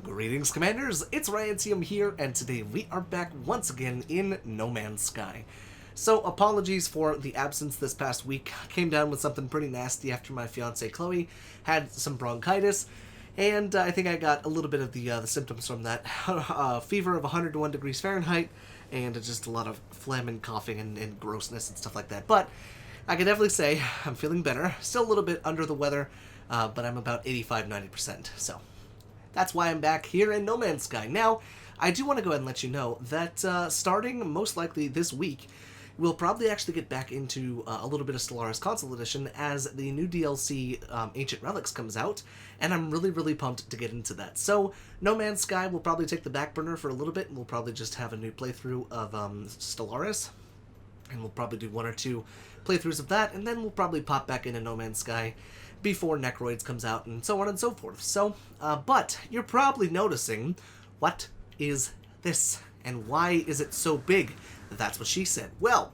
Greetings, Commanders! It's Ryant1UM here, and today we are back once again in No Man's Sky. So, apologies for the absence this past week. I came down with something pretty nasty after my fiancée Chloe had some bronchitis, and I think I got a little bit of the symptoms from that. Fever of 101 degrees Fahrenheit, and just a lot of phlegm and coughing and grossness and stuff like that. But I can definitely say I'm feeling better. Still a little bit under the weather, but I'm about 85-90%, so that's why I'm back here in No Man's Sky. Now, I do want to go ahead and let you know that starting most likely this week, we'll probably actually get back into a little bit of Stellaris Console Edition as the new DLC, Ancient Relics, comes out, and I'm really pumped to get into that. So, No Man's Sky will probably take the back burner for a little bit, and we'll probably just have a new playthrough of Stellaris, and we'll probably do 1 or 2 playthroughs of that, and then we'll probably pop back into No Man's Sky before Necroids comes out, and so on and so forth. So, but you're probably noticing, what is this? And why is it so big? That's what she said. Well,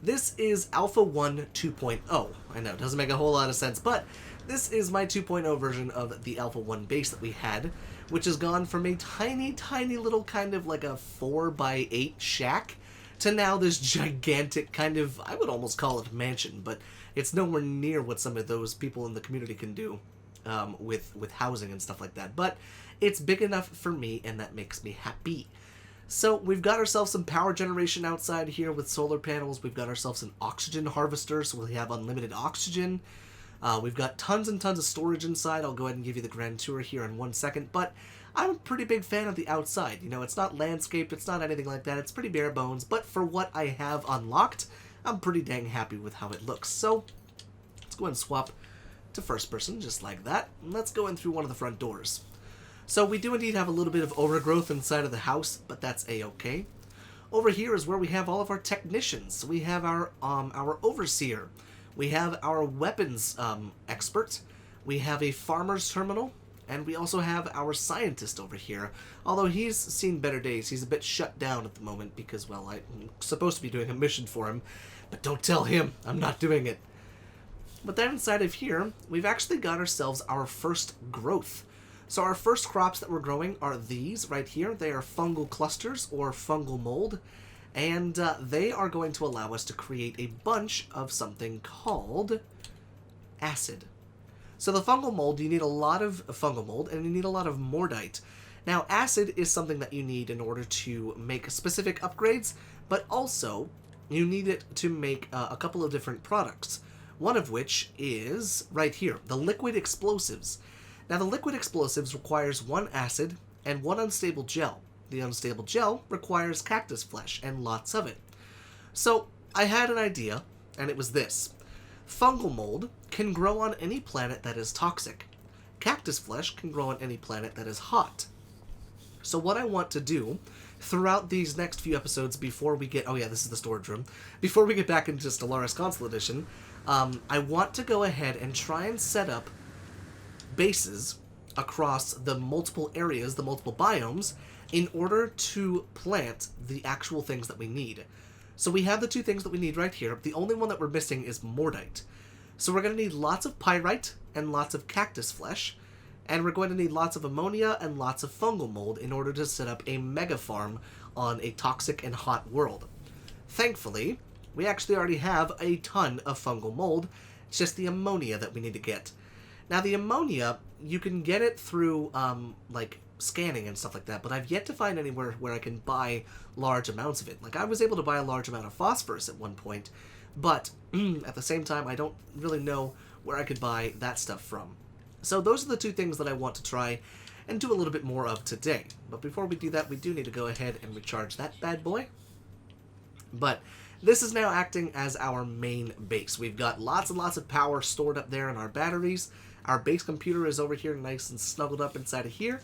this is Alpha 1 2.0. I know, it doesn't make a whole lot of sense, but this is my 2.0 version of the Alpha 1 base that we had, which has gone from a tiny little kind of like a 4x8 shack to now this gigantic kind of, I would almost call it mansion, but it's nowhere near what some of those people in the community can do with housing and stuff like that. But it's big enough for me, and that makes me happy. So we've got ourselves some power generation outside here with solar panels. We've got ourselves an oxygen harvester, so we have unlimited oxygen. We've got tons and tons of storage inside. I'll go ahead and give you the grand tour here in 1 second, but I'm a pretty big fan of the outside. You know, it's not landscaped, it's not anything like that. It's pretty bare bones, but for what I have unlocked, I'm pretty dang happy with how it looks. So, let's go ahead and swap to first person, just like that. And let's go in through one of the front doors. So, we do indeed have a little bit of overgrowth inside of the house, but that's a-okay. Over here is where we have all of our technicians. We have our overseer. We have our weapons expert. We have a farmer's terminal. And we also have our scientist over here. Although he's seen better days, he's a bit shut down at the moment because, well, I'm supposed to be doing a mission for him. But don't tell him, I'm not doing it. But then inside of here, we've actually got ourselves our first growth. So our first crops that we're growing are these right here. They are fungal clusters or fungal mold. And they are going to allow us to create a bunch of something called acid. So the fungal mold, you need a lot of fungal mold, and you need a lot of mordite. Now, acid is something that you need in order to make specific upgrades, but also you need it to make a couple of different products. One of which is right here, the liquid explosives. Now, the liquid explosives requires 1 acid and 1 unstable gel. The unstable gel requires cactus flesh and lots of it. So I had an idea, and it was this. Fungal mold can grow on any planet that is toxic. Cactus flesh can grow on any planet that is hot. So what I want to do throughout these next few episodes before we get... Oh yeah, this is the storage room. Before we get back into Stellaris Console Edition, I want to go ahead and try and set up bases across the multiple areas, the multiple biomes, in order to plant the actual things that we need. So we have the 2 things that we need right here. The only one that we're missing is mordite. So we're going to need lots of pyrite and lots of cactus flesh. And we're going to need lots of ammonia and lots of fungal mold in order to set up a mega farm on a toxic and hot world. Thankfully, we actually already have a ton of fungal mold. It's just the ammonia that we need to get. Now the ammonia, you can get it through, like, scanning and stuff like that, but I've yet to find anywhere where I can buy large amounts of it. Like, I was able to buy a large amount of phosphorus at one point, but at the same time, I don't really know where I could buy that stuff from. So those are the 2 things that I want to try and do a little bit more of today. But before we do that, we do need to go ahead and recharge that bad boy. But this is now acting as our main base. We've got lots and lots of power stored up there in our batteries. Our base computer is over here nice and snuggled up inside of here.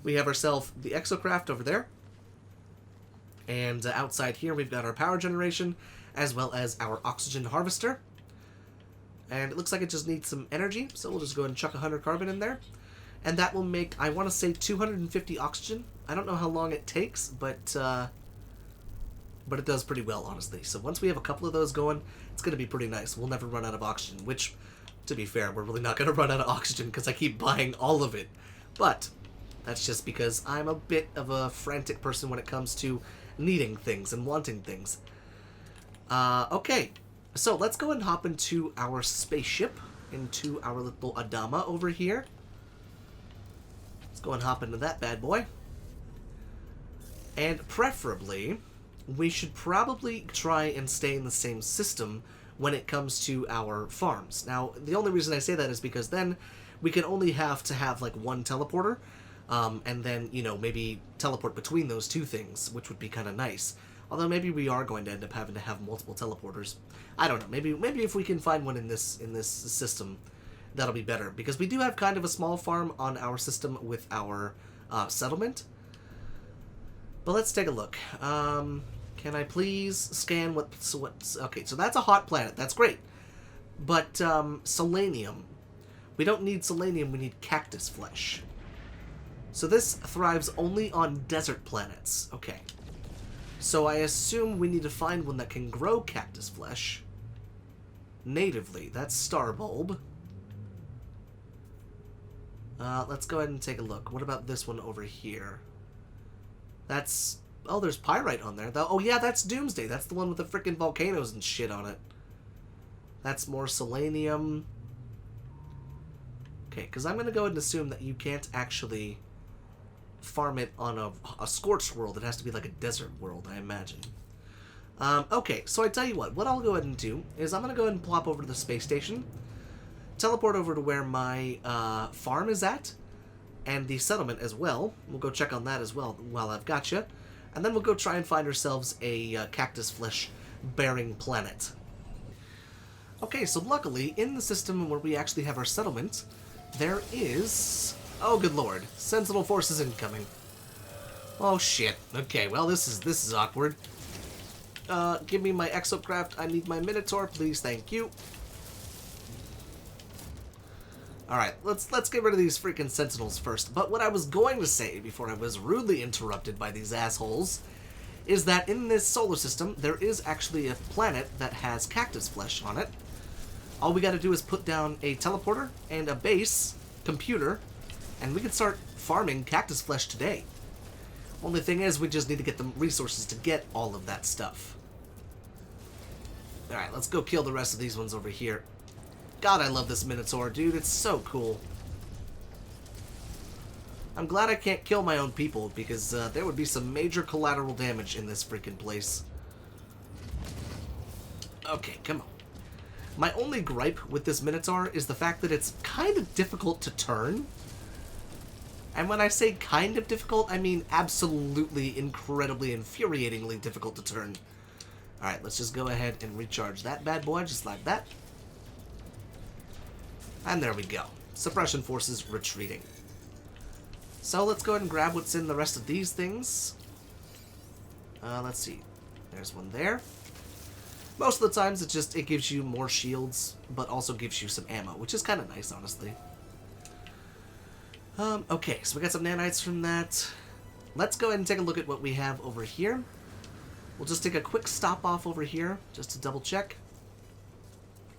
We have ourselves the exocraft over there. And outside here we've got our power generation, as well as our oxygen harvester. And it looks like it just needs some energy, so we'll just go ahead and chuck 100 carbon in there. And that will make, I want to say, 250 oxygen. I don't know how long it takes, but it does pretty well, honestly. So once we have a couple of those going, it's going to be pretty nice. We'll never run out of oxygen, which, to be fair, we're really not going to run out of oxygen because I keep buying all of it. But That's just because I'm a bit of a frantic person when it comes to needing things and wanting things. Okay, so let's go and hop into our spaceship, into our little Adama over here. Let's go and hop into that bad boy. And preferably, we should probably try and stay in the same system when it comes to our farms. Now, the only reason I say that is because then we can only have to have like one teleporter, and then, you know, maybe teleport between those two things, which would be kind of nice. Although maybe we are going to end up having to have multiple teleporters. I don't know. Maybe if we can find one in this system, that'll be better, because we do have kind of a small farm on our system with our settlement. But let's take a look. Can I please scan what's... Okay, so that's a hot planet. That's great. But, selenium. We don't need selenium, we need cactus flesh. So this thrives only on desert planets. Okay. So I assume we need to find one that can grow cactus flesh natively. That's Starbulb. Let's go ahead and take a look. What about this one over here? That's... Oh, there's Pyrite on there. Oh, yeah, that's Doomsday. That's the one with the frickin' volcanoes and shit on it. That's more selenium. Okay, because I'm going to go ahead and assume that you can't actually farm it on a scorched world. It has to be like a desert world, I imagine. Okay, so I tell you what I'll go ahead and do is I'm going to go ahead and plop over to the space station, teleport over to where my farm is at, and the settlement as well. We'll go check on that as well while I've got you. And then we'll go try and find ourselves a cactus flesh-bearing planet. Okay, so luckily, in the system where we actually have our settlement, there is... Oh, good lord. Sentinel forces incoming. Oh, shit. Okay, well, this is awkward. Give me my exocraft. I need my Minotaur, please. Thank you. Alright, let's get rid of these freaking Sentinels first. But what I was going to say before I was rudely interrupted by these assholes is that in this solar system, there is actually a planet that has cactus flesh on it. All we gotta do is put down a teleporter and a base computer, and we can start farming cactus flesh today. Only thing is, we just need to get the resources to get all of that stuff. Alright, let's go kill the rest of these ones over here. God, I love this Minotaur, dude. It's so cool. I'm glad I can't kill my own people, because there would be some major collateral damage in this freaking place. Okay, come on. My only gripe with this Minotaur is the fact that it's kind of difficult to turn. And when I say kind of difficult, I mean absolutely, incredibly, infuriatingly difficult to turn. Alright, let's just go ahead and recharge that bad boy, just like that. And there we go. Suppression forces retreating. So let's go ahead and grab what's in the rest of these things. Let's see. There's one there. Most of the times it gives you more shields, but also gives you some ammo, which is kind of nice, honestly. Okay, so we got some nanites from that. Let's go ahead and take a look at what we have over here. We'll just take a quick stop off over here, just to double check.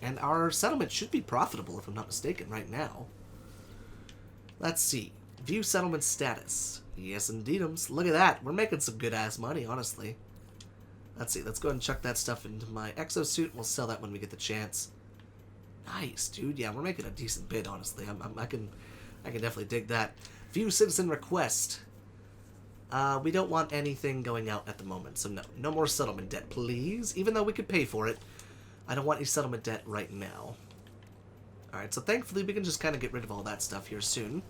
And our settlement should be profitable, if I'm not mistaken, right now. Let's see. View settlement status. Yes, indeedums. Look at that. We're making some good-ass money, honestly. Let's see. Let's go ahead and chuck that stuff into my exosuit. We'll sell that when we get the chance. Nice, dude. Yeah, we're making a decent bid, honestly. I can definitely dig that. View citizen request. We don't want anything going out at the moment, so no. No more settlement debt, please. Even though we could pay for it. I don't want any settlement debt right now. Alright, so thankfully we can just kind of get rid of all that stuff here soon.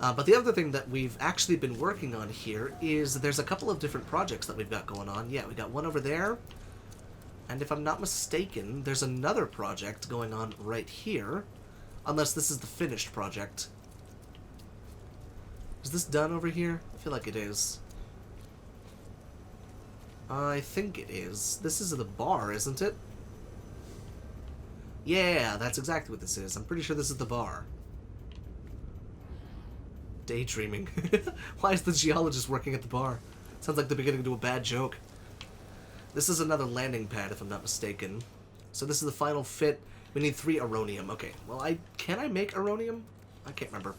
But the other thing that we've actually been working on here is there's a couple of different projects that we've got going on. Yeah, we got one over there. And if I'm not mistaken, there's another project going on right here. Unless this is the finished project. Is this done over here? I feel like it is. I think it is. This is the bar, isn't it? Yeah, that's exactly what this is. I'm pretty sure this is the bar. Daydreaming. Why is the geologist working at the bar? Sounds like the beginning to a bad joke. This is another landing pad, if I'm not mistaken. So this is the final fit. We need 3 aronium. Okay, well, can I make aronium? I can't remember.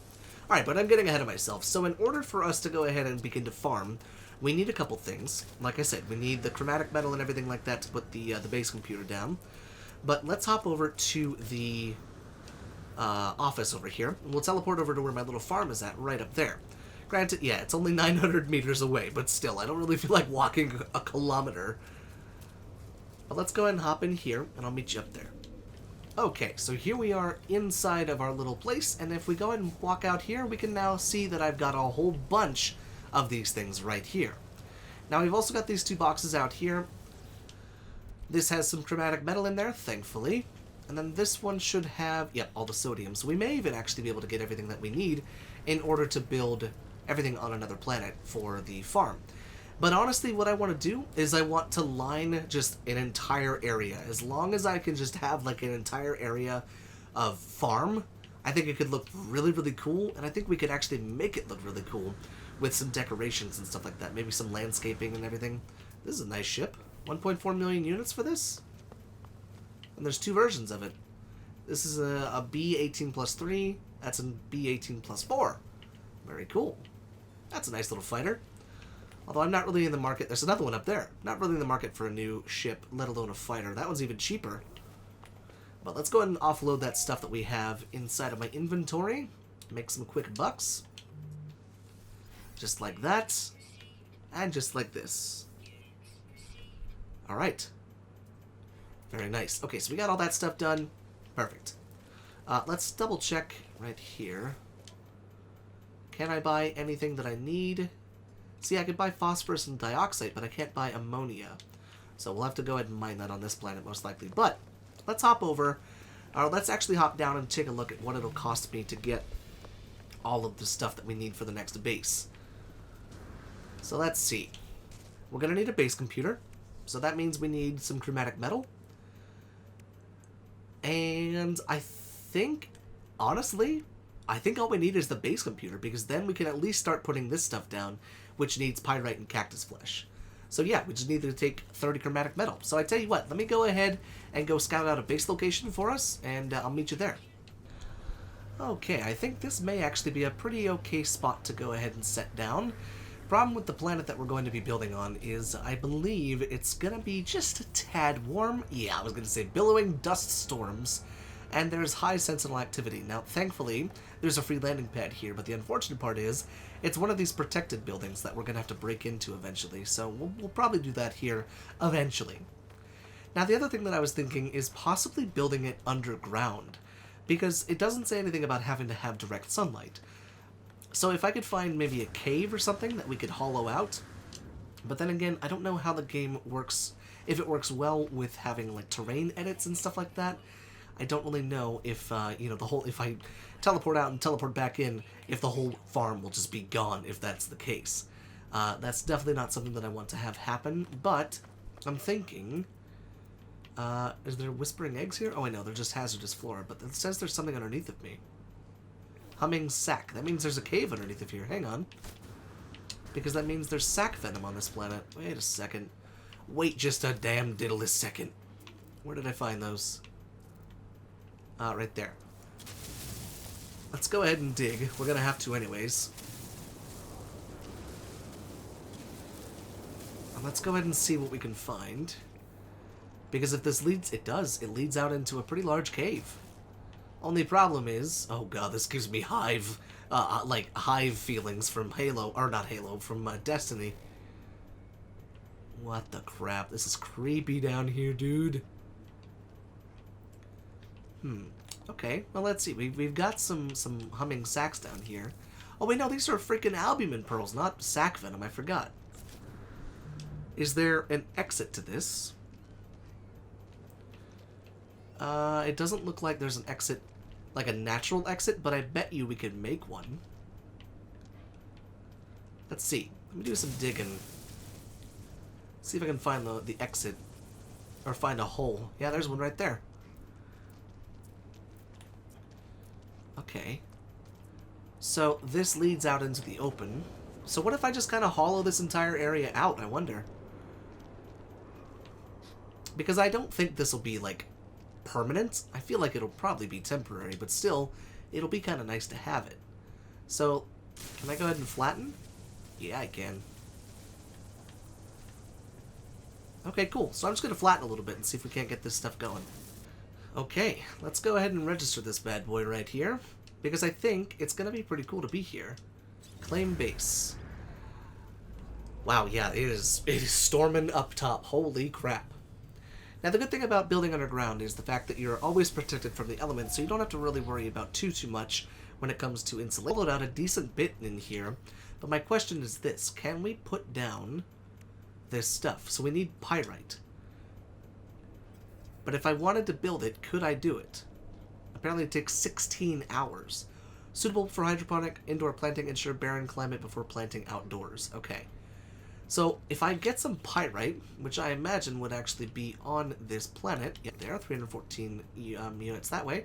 Alright, but I'm getting ahead of myself. So in order for us to go ahead and begin to farm, we need a couple things. Like I said, we need the chromatic metal and everything like that to put the base computer down. But let's hop over to the office over here. We'll teleport over to where my little farm is at, right up there. Granted, yeah, it's only 900 meters away, but still, I don't really feel like walking a kilometer. But let's go ahead and hop in here, and I'll meet you up there. Okay, so here we are inside of our little place, and if we go ahead and walk out here, we can now see that I've got a whole bunch of these things right here. Now, we've also got these two boxes out here. This has some chromatic metal in there, thankfully. And then this one should have, yep, all the sodium. So we may even actually be able to get everything that we need in order to build everything on another planet for the farm. But honestly, what I want to do is I want to line just an entire area. As long as I can just have like an entire area of farm, I think it could look really, really cool. And I think we could actually make it look really cool with some decorations and stuff like that. Maybe some landscaping and everything. This is a nice ship. 1.4 million units for this? And there's two versions of it. This is a B18 plus 3. That's a B18 plus 4. Very cool. That's a nice little fighter. Although I'm not really in the market. There's another one up there. Not really in the market for a new ship, let alone a fighter. That one's even cheaper. But let's go ahead and offload that stuff that we have inside of my inventory. Make some quick bucks. Just like that. And just like this. Alright. Very nice. Okay, so we got all that stuff done. Perfect. Let's double check right here. Can I buy anything that I need? See, I could buy phosphorus and dioxide, but I can't buy ammonia. So we'll have to go ahead and mine that on this planet, most likely. But let's hop over. Or let's actually hop down and take a look at what it'll cost me to get all of the stuff that we need for the next base. So let's see. We're going to need a base computer. So that means we need some chromatic metal. And I think, honestly, I think all we need is the base computer, because then we can at least start putting this stuff down, which needs pyrite and cactus flesh. So yeah, we just need to take 30 chromatic metal. So I tell you what, let me go ahead and go scout out a base location for us, and I'll meet you there. Okay, I think this may actually be a pretty okay spot to go ahead and set down. Problem with the planet that we're going to be building on is I believe it's going to be just a tad warm. Yeah, I was going to say billowing dust storms. And there's high sentinel activity. Now, thankfully, there's a free landing pad here, but the unfortunate part is it's one of these protected buildings that we're going to have to break into eventually. So we'll probably do that here eventually. Now, the other thing that I was thinking is possibly building it underground, because it doesn't say anything about having to have direct sunlight. So if I could find maybe a cave or something that we could hollow out, but then again, I don't know how the game works, if it works well with having like terrain edits and stuff like that. I don't really know if, you know, if I teleport out and teleport back in, if the whole farm will just be gone if that's the case. That's definitely not something that I want to have happen, but I'm thinking, is there whispering eggs here? Oh, I know, they're just hazardous flora, but it says there's something underneath of me. Humming sac. That means there's a cave underneath of here. Hang on. Because that means there's sac venom on this planet. Wait a second. Wait just a damn diddly second. Where did I find those? Right there. Let's go ahead and dig. We're gonna have to anyways. And let's go ahead and see what we can find. Because if this leads... It does. It leads out into a pretty large cave. Only problem is... Oh god, this gives me hive... like, hive feelings from Halo... Or not Halo, from Destiny. What the crap? This is creepy down here, dude. Okay, well let's see. We've got some humming sacs down here. Oh wait, no, these are freaking albumin pearls, not sac venom. I forgot. Is there an exit to this? It doesn't look like there's an exit, like a natural exit, but I bet you we could make one. Let's see. Let me do some digging. See if I can find the exit, or find a hole. Yeah, there's one right there. Okay. So this leads out into the open. So what if I just kind of hollow this entire area out, I wonder? Because I don't think this will be, like, permanent. I feel like it'll probably be temporary, but still, it'll be kind of nice to have it. So, can I go ahead and flatten? Yeah, I can. Okay, cool. So I'm just going to flatten a little bit and see if we can't get this stuff going. Okay, let's go ahead and register this bad boy right here, because I think it's going to be pretty cool to be here. Claim base. Wow, yeah, it is storming up top. Holy crap. Now, the good thing about building underground is the fact that you're always protected from the elements, so you don't have to really worry about too much when it comes to insulation. I hollowed out a decent bit in here, but my question is this. Can we put down this stuff? So we need pyrite. But if I wanted to build it, could I do it? Apparently it takes 16 hours. Suitable for hydroponic, indoor planting, ensure barren climate before planting outdoors. Okay. So if I get some pyrite, which I imagine would actually be on this planet, yeah, there, 314 units that way.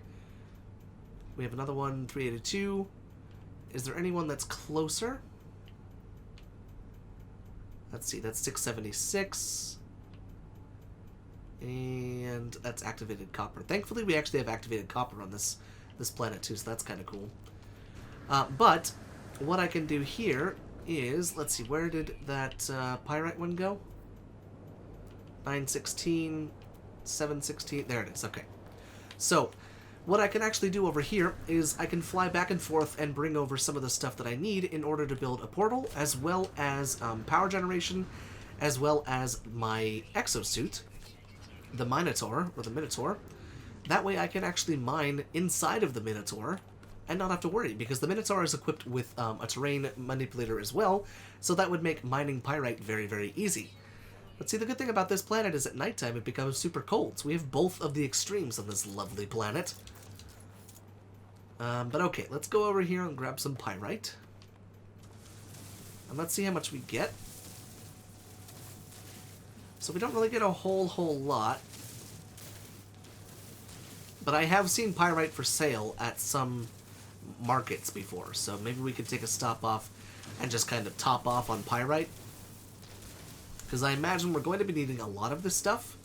We have another one, 382. Is there anyone that's closer? Let's see, that's 676. And that's activated copper. Thankfully, we actually have activated copper on this planet too, so that's kind of cool. But what I can do here is, let's see, where did that Pyrite one go? 916, 716, there it is, okay. So, what I can actually do over here is I can fly back and forth and bring over some of the stuff that I need in order to build a portal, as well as power generation, as well as my exosuit, the Minotaur, or the Minotaur. That way I can actually mine inside of the Minotaur and not have to worry, because the Minotaur is equipped with a terrain manipulator as well, so that would make mining pyrite very, very easy. But see, the good thing about this planet is at nighttime it becomes super cold, so we have both of the extremes on this lovely planet. But okay, let's go over here and grab some pyrite. And let's see how much we get. So we don't really get a whole lot. But I have seen pyrite for sale at some markets before, so maybe we could take a stop off and just kind of top off on pyrite. Because I imagine we're going to be needing a lot of this stuff.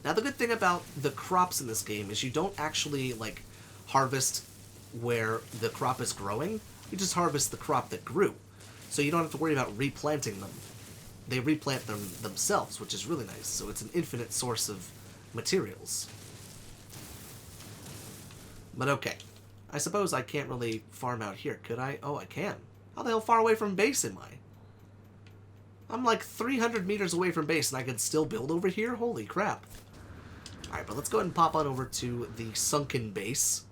Now, the good thing about the crops in this game is you don't actually, like, harvest where the crop is growing. You just harvest the crop that grew. So you don't have to worry about replanting them. They replant them themselves, which is really nice. So it's an infinite source of materials. But okay. I suppose I can't really farm out here, could I? Oh, I can. How the hell far away from base am I? I'm like 300 meters away from base and I can still build over here? Holy crap. Alright, but let's go ahead and pop on over to the sunken base.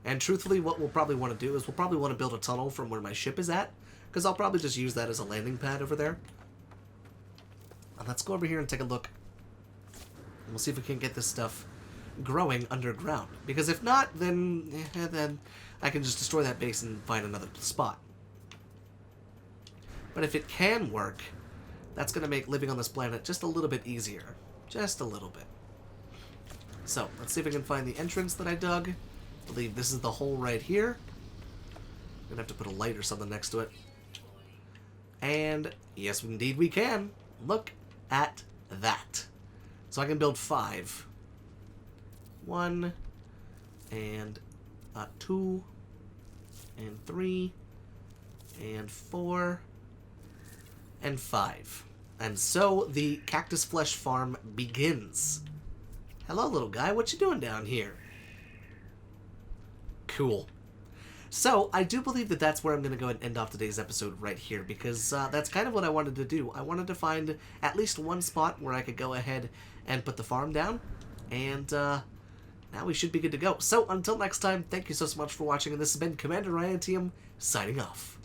And truthfully, what we'll probably want to do is we'll probably want to build a tunnel from where my ship is at, because I'll probably just use that as a landing pad over there. And let's go over here and take a look. And we'll see if we can get this stuff growing underground. Because if not, then I can just destroy that base and find another spot. But if it can work, that's going to make living on this planet just a little bit easier. Just a little bit. So, let's see if we can find the entrance that I dug. I believe this is the hole right here. I'm going to have to put a light or something next to it. And, yes, indeed we can. Look at that. So I can build 5. 1, and 2, and 3, and 4, and 5. And so the cactus flesh farm begins. Hello, little guy. What you doing down here? Cool. So, I do believe that that's where I'm going to go and end off today's episode right here, because that's kind of what I wanted to do. I wanted to find at least one spot where I could go ahead and put the farm down, and now we should be good to go. So, until next time, thank you so much for watching, and this has been Commander Ryan1UM, signing off.